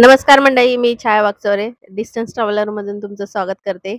नमस्कार मंडळी, मी छाया Waghchaure distance traveller मधून तुमचं स्वागत करते।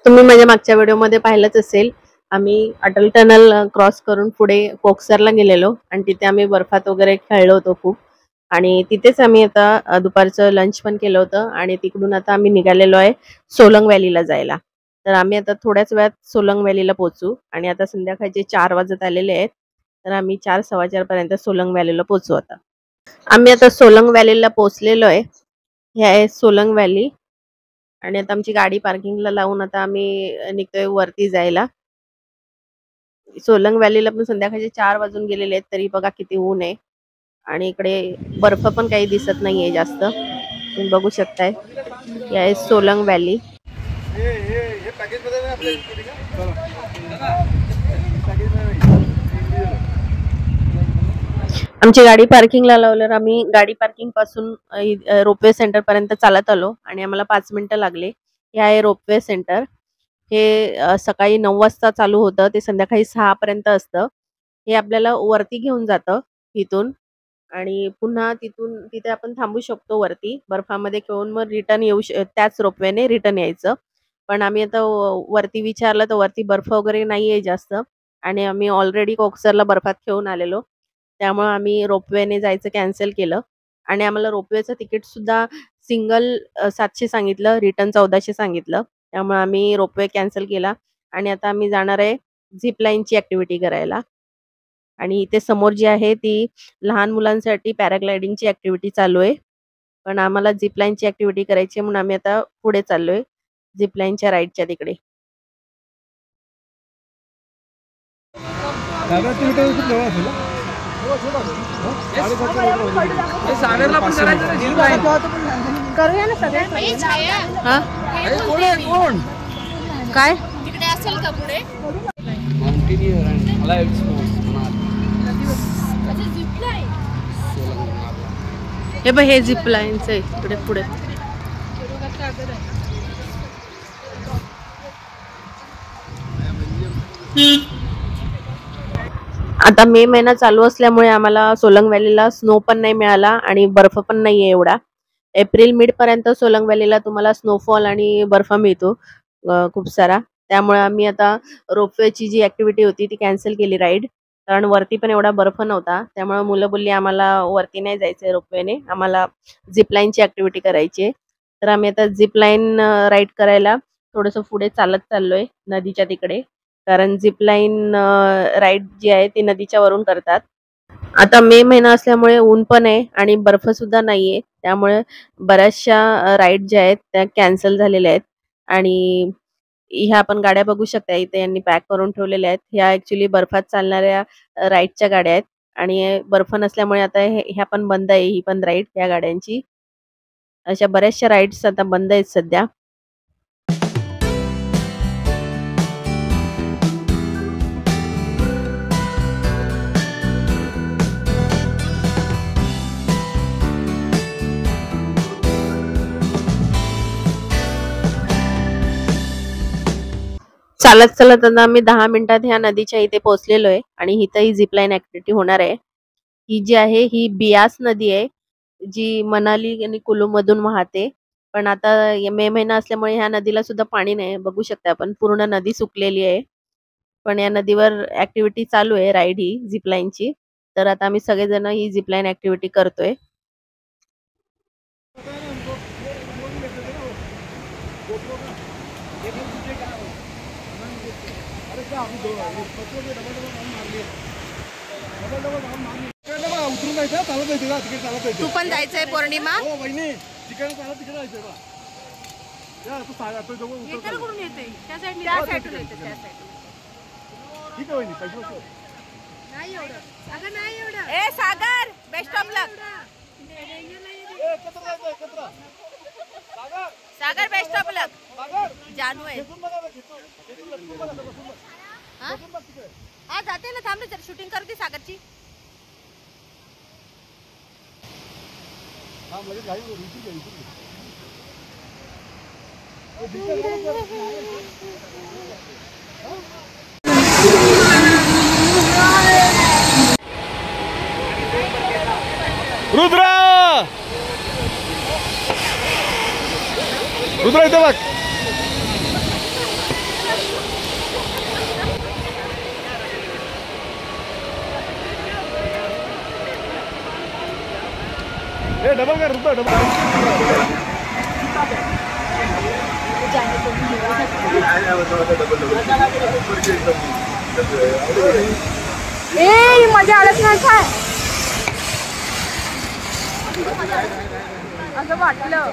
तुम्ही माझ्या मागच्या व्हिडिओमध्ये पाहिलंच असेल, आम्ही अटल टनल क्रॉस करून पुढे कोक्सरला गेलेलो आणि तिथे आम्ही बर्फात वगैरे खेळलो होतो खूप। आणि तिथेच आम्ही आता दुपारचं लंच पण केलं होतं आणि तिकडून आता आम्ही निघालेलो आहे सोलंग व्हॅलीला जायला। तर आम्ही आता थोड्याच वेळात सोलंग व्हॅलीला पोहोचू आणि आता संध्याकाळचे 4 वाजत आलेले आहेत। तर आम्ही 4:15 पर्यंत सोलंग व्हॅलीला पोहोचू। आता आम्ही आता सोलंग व्हॅलीला पोहोचलेलो आहे। हे आहे सोलंग व्हॅली आणि आता आमची गाडी पार्किंगला लावून आता आम्ही निघतोय वरती जायला। सोलंग व्हॅलीला पण संध्याकाळचे 4 वाजून गेलेले आहेत, तरी बघा किती ऊन आहे आणि इकडे बर्फ पण काही दिसत नाहीये जास्त। तुम्ही बघू शकताय, हे आहे सोलंग व्हॅली। आमची गाडी पार्किंगला लावल्यावर आम्ही गाडी पार्किंग पासून रोपवे सेंटर पर्यंत चालत आलो आणि आम्हाला 5 मिनिटं लागले। हे आहे रोपवे सेंटर। हे सकाळी 9 वाजता चालू होतं, ते संध्याकाळी 6 पर्यंत असतं। हे आपल्याला वरती घेऊन जातं इथून आणि पुन्हा तिथे आपण थांबू शकतो वरती बर्फामध्ये खेळून, मग रिटर्न त्याच रोपवेने रिटर्न यायचं। पण आम्ही आता वरती विचारलं तर वरती बर्फ वगैरे नाहीये जास्त आणि आम्ही ऑलरेडी कोक्सरला बर्फात खेळून आलेलो, त्यामुळे आम्ही रोपवेने जायचं कॅन्सल केलं आणि आम्हाला रोपवेचं तिकीट सुद्धा सिंगल 700 सांगितलं, रिटर्न 1400 सांगितलं। त्यामुळे आम्ही रोपवे कॅन्सल केला आणि आता आम्ही जाणार आहे झिप लाईनची ऍक्टिव्हिटी करायला। आणि इथे समोर जी आहे ती लहान मुलांसाठी पॅराग्लायडिंगची ऍक्टिव्हिटी चालू आहे, पण आम्हाला झिप लाईनची ऍक्टिव्हिटी करायची म्हणून आम्ही आता पुढे चाललोय झिप लाईनच्या राईडच्या तिकडे। करूया ना सगळे। काय तिकडे असेल का पुढे? हे बघ, हे झिप लाईनचं इकडे पुढे। आता मे महिना चालू असल्यामुळे आम्हाला सोलंग व्हॅलीला स्नो पण नाही मिळाला आणि बर्फ पण नाहीये एवढा। एप्रिल मिड पर्यंत सोलंग व्हॅलीला तुम्हाला स्नोफॉल आणि बर्फ मिळतो खूप सारा। त्यामुळे आम्ही आता रोपवेची जी ऍक्टिव्हिटी होती ती कॅन्सल केली राईड, कारण वरती पण एवढा बर्फ नव्हता। त्यामुळे मुलं बोलली आम्हाला वरती नाही जायचंय रोपवेने, आम्हाला झिप लाईनची ऍक्टिव्हिटी करायची आहे। तर आम्ही आता झिप लाईन राईड करायला थोडंसं पुढे चालत चाललोय नदीच्या तिकडे, कारण झिप लाईन राईड जी आहे ती नदीच्या वरून करतात। आता मे महिना असल्यामुळे ऊन पण आहे आणि बर्फ सुद्धा नाहीये, त्यामुळे बऱ्याचशा राईड ज्या आहेत त्या कॅन्सल झालेल्या आहेत। आणि ह्या आपण गाड्या बघू शकता, इथे यांनी पॅक करून ठेवलेल्या आहेत। ह्या ऍक्च्युली बर्फात चालणाऱ्या राईडच्या गाड्या आहेत आणि बर्फ नसल्यामुळे आता ह्या पण बंद आहे, ही पण राईड या गाड्यांची। अशा बऱ्याचशा राईड्स आता बंद आहेत सध्या। चालत चालत आता आम्ही 10 मिनिटात ह्या नदीच्या इथे पोहोचलेलो आहे आणि इथं ही झिप लाईन ऍक्टिव्हिटी होणार आहे। ही जी आहे ही बियास नदी आहे, जी मनाली आणि कुलू मधून वाहते। पण आता मे महिना असल्यामुळे ह्या नदीला सुद्धा पाणी नाही, बघू शकता आपण पूर्ण नदी सुकलेली आहे। पण या नदीवर ऍक्टिव्हिटी चालू आहे राईड ही झिप लाईनची। तर आता आम्ही सगळेजण ही झिप लाईन ऍक्टिव्हिटी करतोय। तू पण जायचंय पौर्णिमा? कुठून येते? त्या साईडने, त्या साईडून येते, त्या साईडून। नाही एवढं, अगं नाही एवढं। ए Sagar, best of luck. Sagar best of luck. जानू आहे। हा जाते ना, थांब ना जरा शूटिंग करते सागरची। रुद्रा रुद्र इथे बघ. डबल कर रुद्र डबल. मजा आलंच नाही काय असं वाटलं.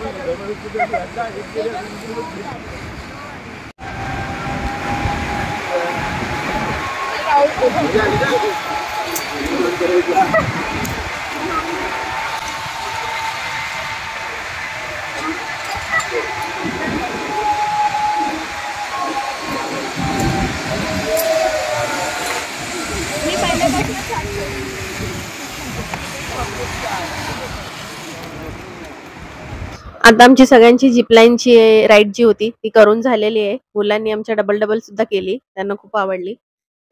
आता आमची सगळ्यांची झिपलाईनची राईड जी होती ती करून झालेली आहे. मुलांनी आमच्या डबल सुद्धा केली, त्यांना खूप आवडली.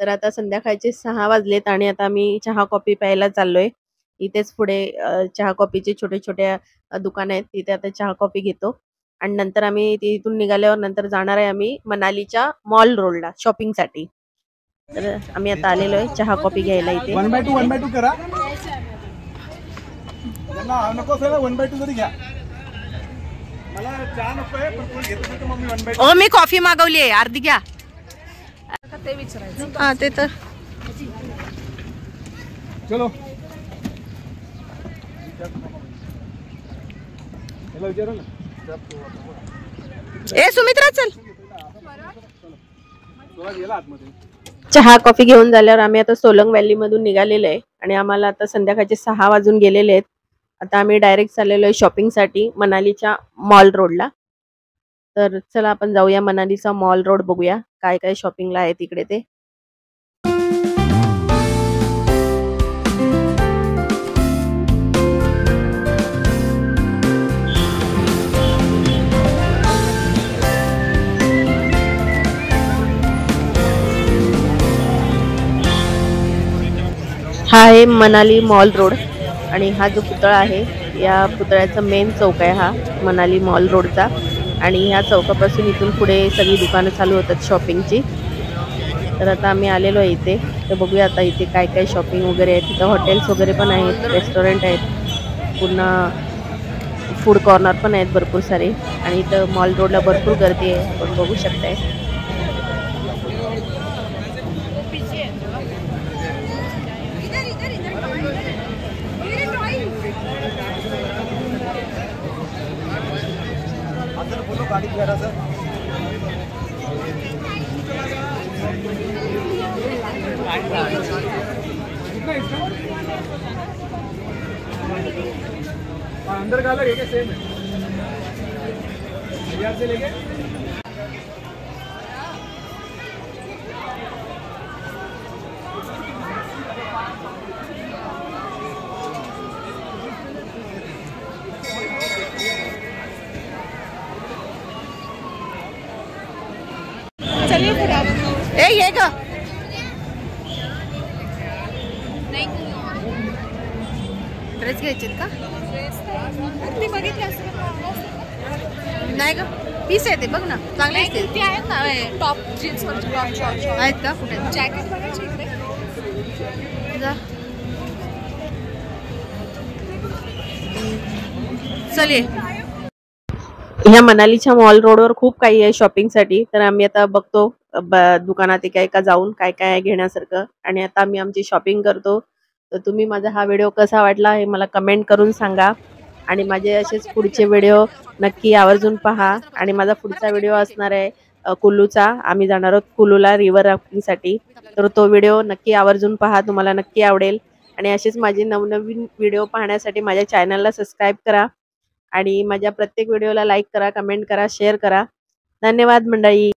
तर आता संध्याकाळचे 6 वाजलेत आणि आता आम्ही चहा कॉफी प्यायला चाललोय. इथेच पुढे चहा कॉफीचे छोटे छोटे दुकान आहेत, तिथे आता चहा कॉफी घेतो आणि नंतर आम्ही तिथून निघाल्यावर नंतर जाणार आहे आम्ही मनालीच्या मॉल रोडला शॉपिंगसाठी. तर आम्ही आता आलेलो आहे चहा कॉफी घ्यायला इथे. 1 by 2 करा. नको 1 by 2 जरी घ्या. मला चहा नको आहे, पण कोण घेत नाही तर मग मी 1 by 2. ओ मी कॉफी मागवली आहे, अर्धी घ्या. ते विचारायचं. हा ते तर चलो. हेला विचारा ना. ए सुमित्रा चल. चहा कॉफी घेऊन झाल्यावर आम्ही आता सोलंग व्हॅली मधून निघालेलो आहे आणि आम्हाला आता संध्याकाळचे 6 वाजून गेलेले आहेत. आता आम्ही डायरेक्ट चाललेलो आहे शॉपिंगसाठी मनालीच्या मॉल रोडला. तर चला आपण जाऊया मनालीचा मॉल रोड, बघूया काय काय शॉपिंगला आहे तिकडे ते. हा आहे मनाली मॉल रोड आणि हा जो पुतळा आहे या पुतळ्याचा मेन चौक आहे हा मनाली मॉल रोडचा. आणि ह्या चौकापासून इथून पुढे सगळी दुकानं चालू होतात शॉपिंगची. तर आता आम्ही आलेलो आहे इथे, तर बघूया आता इथे काय काय शॉपिंग वगैरे आहे. तिथं हॉटेल्स वगैरे पण आहेत, रेस्टॉरंट आहेत, पुन्हा फूड कॉर्नर पण आहेत भरपूर सारे. आणि इथं मॉल रोडला भरपूर गर्दी आहे, आपण बघू शकताय. गाड़ी वगैरह सर अंदर का अलग है, सेम है से लेके. ए ये ग ड्रेस घ्यायचे का? नाही ग पीस आहे ते, बघ ना चांगले असतील ते आहेत ना. टॉप जीन्स आहेत का? कुठे जॅकेट बघायचे इकडे जा. चल ये. ह्या मनालीच्या मॉल रोडवर खूप काही आहे शॉपिंगसाठी. तर आम्ही आता बघतो दुकानात काय का जाऊन काय काय आहे घेण्यासारखं. आणि आता आम्ही आमची शॉपिंग करतो. तर तुम्ही माझा हा व्हिडिओ कसा वाटला हे मला कमेंट करून सांगा. आणि माझे असेच पुढचे व्हिडिओ नक्की आवर्जून पहा. आणि माझा पुढचा व्हिडिओ असणार आहे कुल्लूचा. आम्ही जाणार आहोत कुल्लूला रिव्हर राफ्टिंगसाठी. तर तो व्हिडिओ नक्की आवर्जून पहा, तुम्हाला नक्की आवडेल. आणि असेच माझे नवनवीन व्हिडिओ पाहण्यासाठी माझ्या चॅनलला सबस्क्राईब करा. आणि माझ्या प्रत्येक व्हिडिओला लाईक करा, कमेंट करा, शेअर करा. धन्यवाद मंडळी.